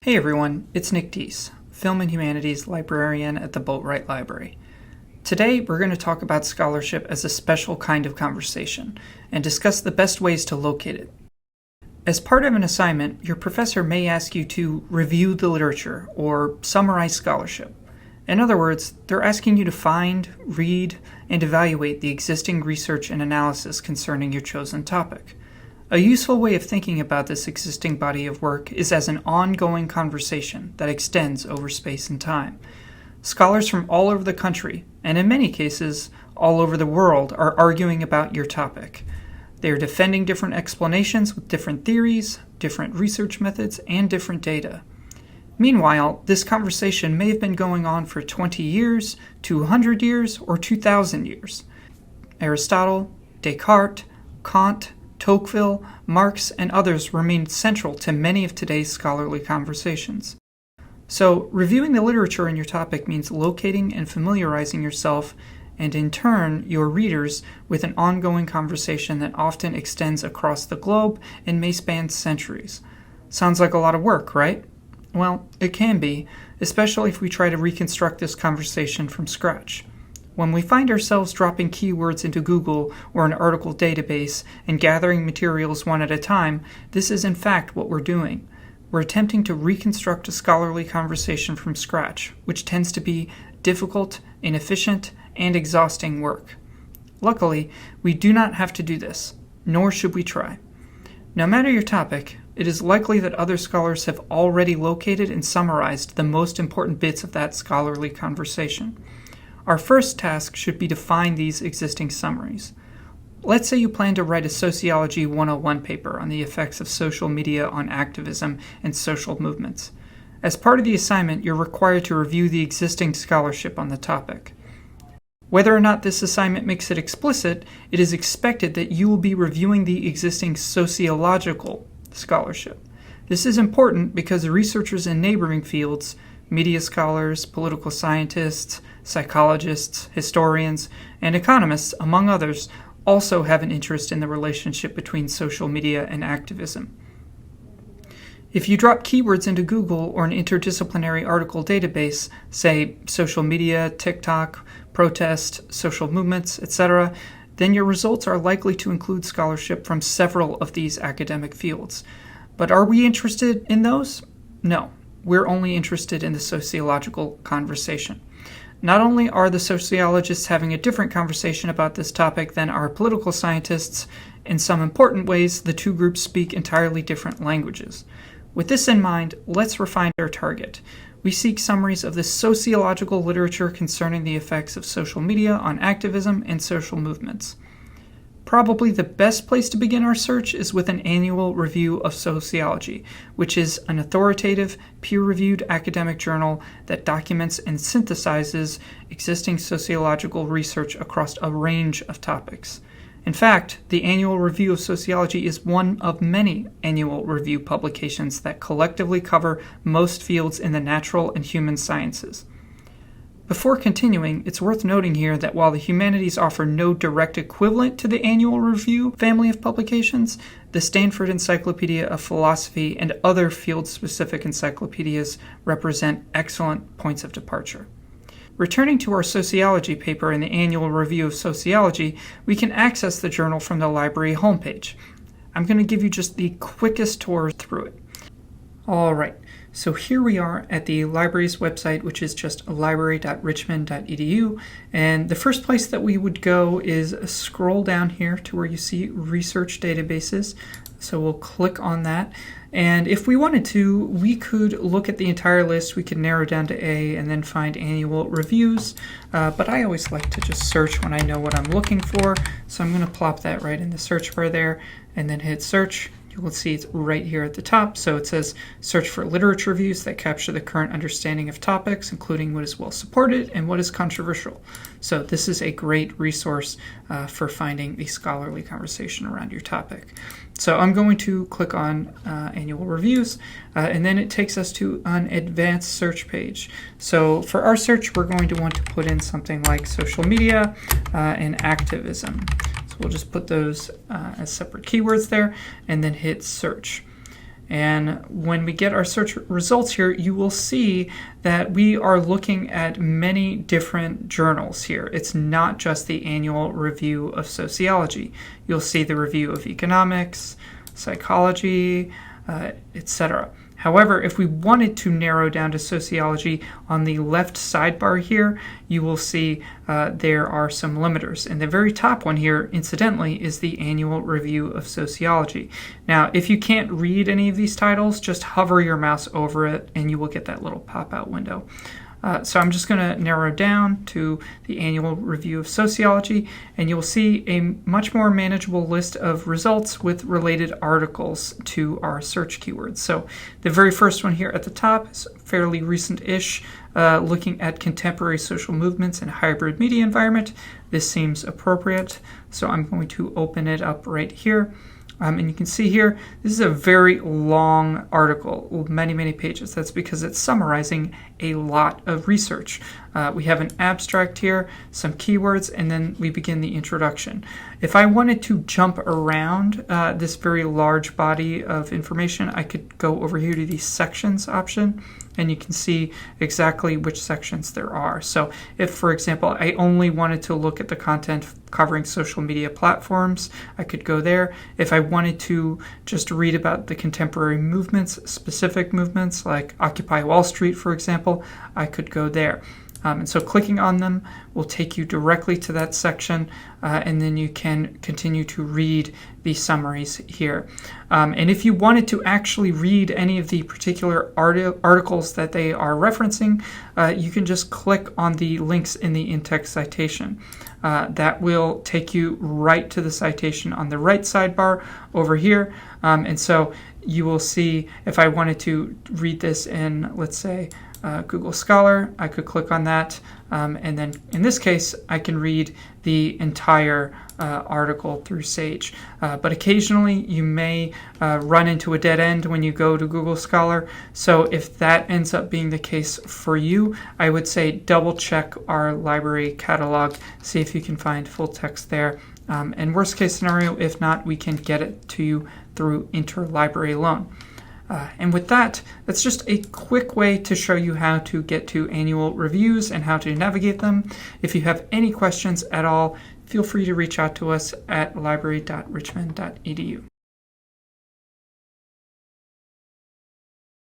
Hey everyone, it's Nick Dease, Film and Humanities Librarian at the Boatwright Library. Today we're going to talk about scholarship as a special kind of conversation and discuss the best ways to locate it. As part of an assignment, your professor may ask you to review the literature or summarize scholarship. In other words, they're asking you to find, read, and evaluate the existing research and analysis concerning your chosen topic. A useful way of thinking about this existing body of work is as an ongoing conversation that extends over space and time. Scholars from all over the country, and in many cases, all over the world, are arguing about your topic. They are defending different explanations with different theories, different research methods, and different data. Meanwhile, this conversation may have been going on for 20 years, 200 years, or 2,000 years. Aristotle, Descartes, Kant, Tocqueville, Marx, and others remained central to many of today's scholarly conversations. So, reviewing the literature in your topic means locating and familiarizing yourself, and in turn, your readers, with an ongoing conversation that often extends across the globe and may span centuries. Sounds like a lot of work, right? Well, it can be, especially if we try to reconstruct this conversation from scratch. When we find ourselves dropping keywords into Google or an article database and gathering materials one at a time, this is in fact what we're doing. We're attempting to reconstruct a scholarly conversation from scratch, which tends to be difficult, inefficient, and exhausting work. Luckily, we do not have to do this, nor should we try. No matter your topic, it is likely that other scholars have already located and summarized the most important bits of that scholarly conversation. Our first task should be to find these existing summaries. Let's say you plan to write a Sociology 101 paper on the effects of social media on activism and social movements. As part of the assignment, you're required to review the existing scholarship on the topic. Whether or not this assignment makes it explicit, it is expected that you will be reviewing the existing sociological scholarship. This is important because researchers in neighboring fields, media scholars, political scientists, psychologists, historians, and economists, among others, also have an interest in the relationship between social media and activism. If you drop keywords into Google or an interdisciplinary article database, say social media, TikTok, protest, social movements, etc., then your results are likely to include scholarship from several of these academic fields. But are we interested in those? No. We're only interested in the sociological conversation. Not only are the sociologists having a different conversation about this topic than our political scientists, in some important ways, the two groups speak entirely different languages. With this in mind, let's refine our target. We seek summaries of the sociological literature concerning the effects of social media on activism and social movements. Probably the best place to begin our search is with an annual review of sociology, which is an authoritative, peer-reviewed academic journal that documents and synthesizes existing sociological research across a range of topics. In fact, the Annual Review of Sociology is one of many annual review publications that collectively cover most fields in the natural and human sciences. Before continuing, it's worth noting here that while the humanities offer no direct equivalent to the Annual Review family of publications, the Stanford Encyclopedia of Philosophy and other field-specific encyclopedias represent excellent points of departure. Returning to our sociology paper in the Annual Review of Sociology, we can access the journal from the library homepage. I'm going to give you just the quickest tour through it. All right. So here we are at the library's website, which is just library.richmond.edu. And the first place that we would go is scroll down here to where you see research databases. So we'll click on that. And if we wanted to, we could look at the entire list. We could narrow down to A and then find annual reviews. But I always like to just search when I know what I'm looking for. So I'm going to plop that right in the search bar there and then hit search. You will see it's right here at the top. So it says search for literature reviews that capture the current understanding of topics, including what is well supported and what is controversial. So this is a great resource for finding the scholarly conversation around your topic. So I'm going to click on annual reviews, and then it takes us to an advanced search page. So for our search, we're going to want to put in something like social media and activism. So we'll just put those as separate keywords there and then hit search. And when we get our search results here, you will see that we are looking at many different journals here. It's not just the annual review of sociology. You'll see the review of economics, psychology, etc. However, if we wanted to narrow down to sociology, on the left sidebar here, you will see there are some limiters. And the very top one here, incidentally, is the Annual Review of Sociology. Now, if you can't read any of these titles, just hover your mouse over it and you will get that little pop-out window. So I'm just going to narrow down to the Annual Review of Sociology, and you'll see a much more manageable list of results with related articles to our search keywords. So the very first one here at the top is fairly recent-ish, looking at contemporary social movements in a hybrid media environment. This seems appropriate, so I'm going to open it up right here. And you can see here, this is a very long article, many pages. That's because it's summarizing a lot of research. We have an abstract here, some keywords, and then we begin the introduction. If I wanted to jump around this very large body of information, I could go over here to the sections option, and you can see exactly which sections there are. So if, for example, I only wanted to look at the content covering social media platforms, I could go there. If I wanted to just read about the contemporary movements, specific movements like Occupy Wall Street, for example, I could go there. And so clicking on them will take you directly to that section, and then you can continue to read the summaries here. And if you wanted to actually read any of the particular articles that they are referencing, you can just click on the links in the in-text citation. That will take you right to the citation on the right sidebar over here. And so you will see if I wanted to read this in, let's say, Google Scholar, I could click on that, and then in this case I can read the entire article through Sage. But occasionally you may run into a dead end when you go to Google Scholar, so if that ends up being the case for you, I would say double check our library catalog, see if you can find full text there. And worst case scenario, if not, we can get it to you through interlibrary loan. And with that, that's just a quick way to show you how to get to annual reviews and how to navigate them. If you have any questions at all, feel free to reach out to us at library.richmond.edu.